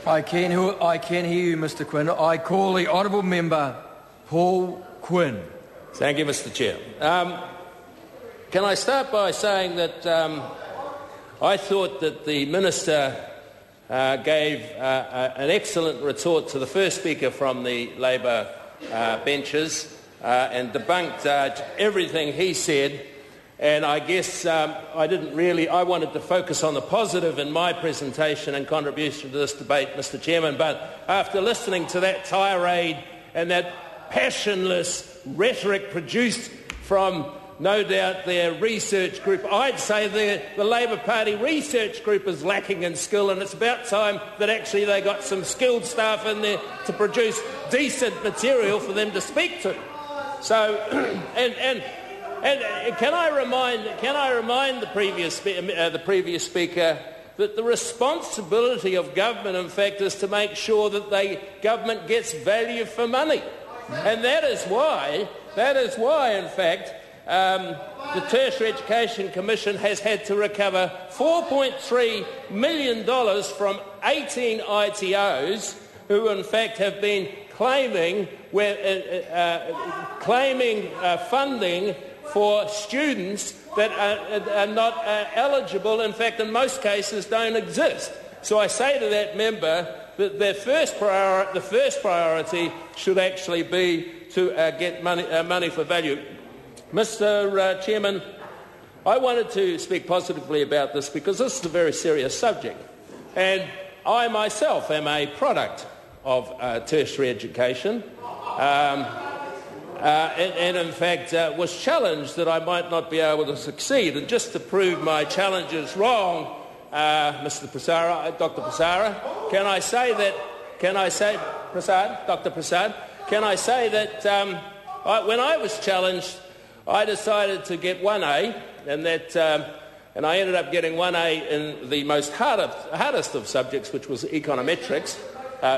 I can hear you, Mr Quinn. I call the honourable member Paul Quinn. Thank you, Mr Chair. Can I start by saying that I thought that the Minister gave an excellent retort to the first speaker from the Labor benches and debunked everything he said. And I guess I wanted to focus on the positive in my presentation and contribution to this debate, Mr Chairman, but after listening to that tirade and that passionless rhetoric produced from, no doubt, their research group, I'd say the Labor Party research group is lacking in skill, and it's about time that actually they got some skilled staff in there to produce decent material for them to speak to. So, And can I remind the previous speaker that the responsibility of government, in fact, is to make sure that government gets value for money, and that is why, in fact, the Tertiary Education Commission has had to recover $4.3 million from 18 ITOs who, in fact, have been claiming funding for students that are not eligible, in fact, in most cases don't exist. So I say to that member that the first priority should actually be to get money for value. Mr Chairman, I wanted to speak positively about this because this is a very serious subject. And I myself am a product of tertiary education. And in fact was challenged that I might not be able to succeed. And just to prove my challenges wrong, Dr. Prasad, when I was challenged, I decided to get 1A, and I ended up getting 1A in the most hardest of subjects, which was econometrics.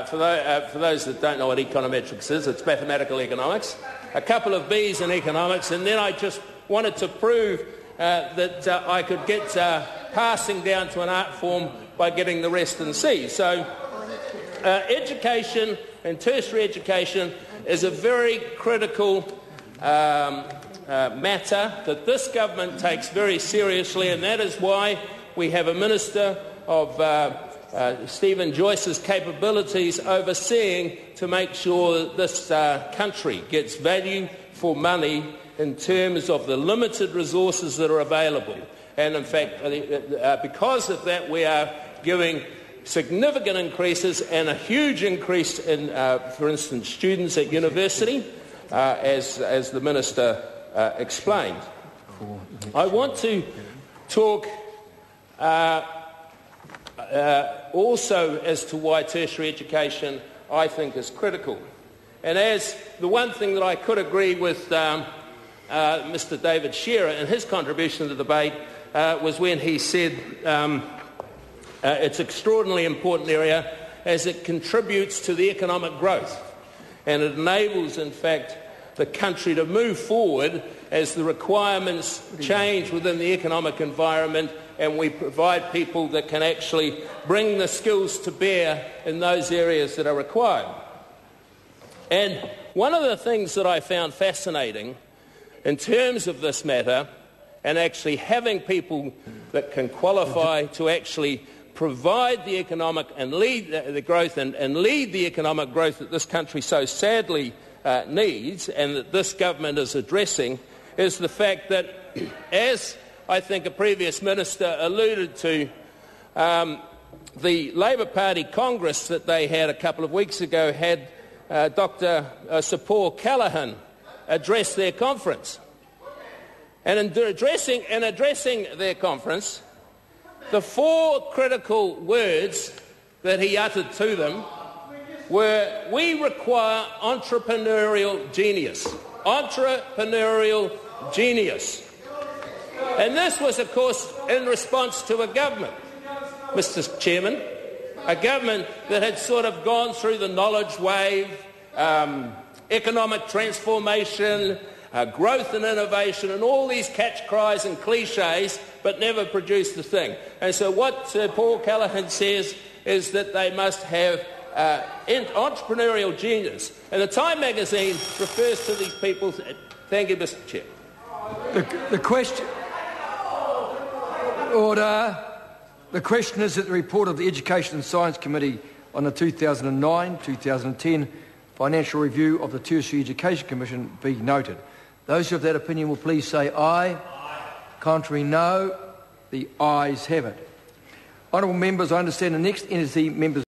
For those that don't know what econometrics is, it's mathematical economics. A couple of B's in economics, and then I just wanted to prove that I could get passing down to an art form by getting the rest in C. So education and tertiary education is a very critical matter that this government takes very seriously, and that is why we have a Minister of Stephen Joyce's capabilities overseeing to make sure that this country gets value for money in terms of the limited resources that are available. And in fact, because of that, we are giving significant increases and a huge increase in, for instance, students at university, as the Minister explained. I want to talk also as to why tertiary education, I think, is critical. And as the one thing that I could agree with Mr David Shearer in his contribution to the debate was when he said it's an extraordinarily important area as it contributes to the economic growth and it enables, in fact, the country to move forward as the requirements change within the economic environment, and we provide people that can actually bring the skills to bear in those areas that are required. And one of the things that I found fascinating in terms of this matter, and actually having people that can qualify to actually provide the economic and lead the growth and lead the economic growth that this country so sadly needs and that this government is addressing, is the fact that, as I think a previous minister alluded to, the Labor Party Congress that they had a couple of weeks ago had Dr. Sir Paul Callaghan address their conference. And in addressing their conference, the four critical words that he uttered to them were, "We require entrepreneurial genius." Entrepreneurial genius. And this was, of course, in response to a government, Mr. Chairman, a government that had sort of gone through the knowledge wave, economic transformation, growth and innovation, and all these catch cries and cliches, but never produced a thing. And so what Paul Callaghan says is that they must have entrepreneurial genius. And the Time magazine refers to these people. Thank you, Mr. Chair. The question... Order. The question is that the report of the Education and Science Committee on the 2009-2010 financial review of the Tertiary Education Commission be noted. Those who have that opinion will please say aye. Aye. Contrary, no. The ayes have it. Honourable members, I understand the next enters the members'